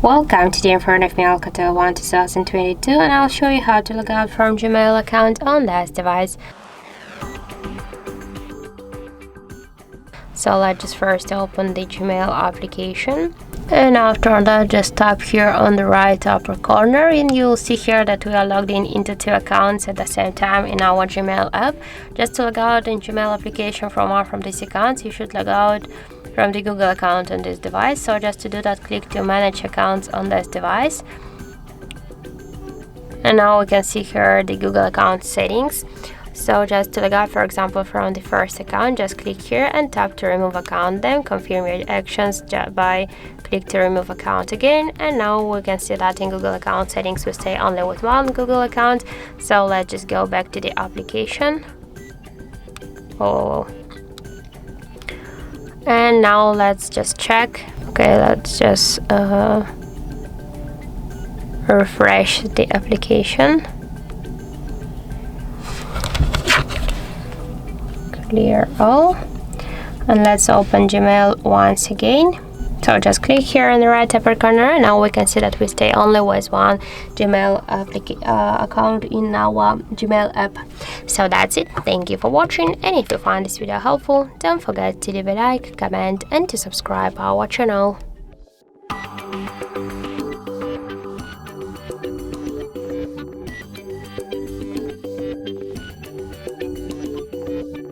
Welcome, today in front of me ALCATEL 1 2022, and I'll show you how to log out from Gmail account on this device. So let's just first open the Gmail application, and after that just tap here on the right upper corner, and you'll see here that we are logged in into two accounts at the same time in our Gmail app. Just to log out in Gmail application from these accounts, you should log out from the Google account on this device. So just to do that, click to manage accounts on this device, and now we can see here the Google account settings. So just to log out, for example, from the first account, just click here and tap to remove account, then confirm your actions by click to remove account again. And now we can see that in Google account settings we stay only with one Google account. So let's just go back to the application. And now let's just check. Okay, let's just refresh the application. Clear all, and let's open Gmail once again. So just click here in the right upper corner, and now we can see that we stay only with one Gmail account in our Gmail app. So that's it. Thank you for watching, and if you find this video helpful, don't forget to leave a like, comment, and to subscribe our channel.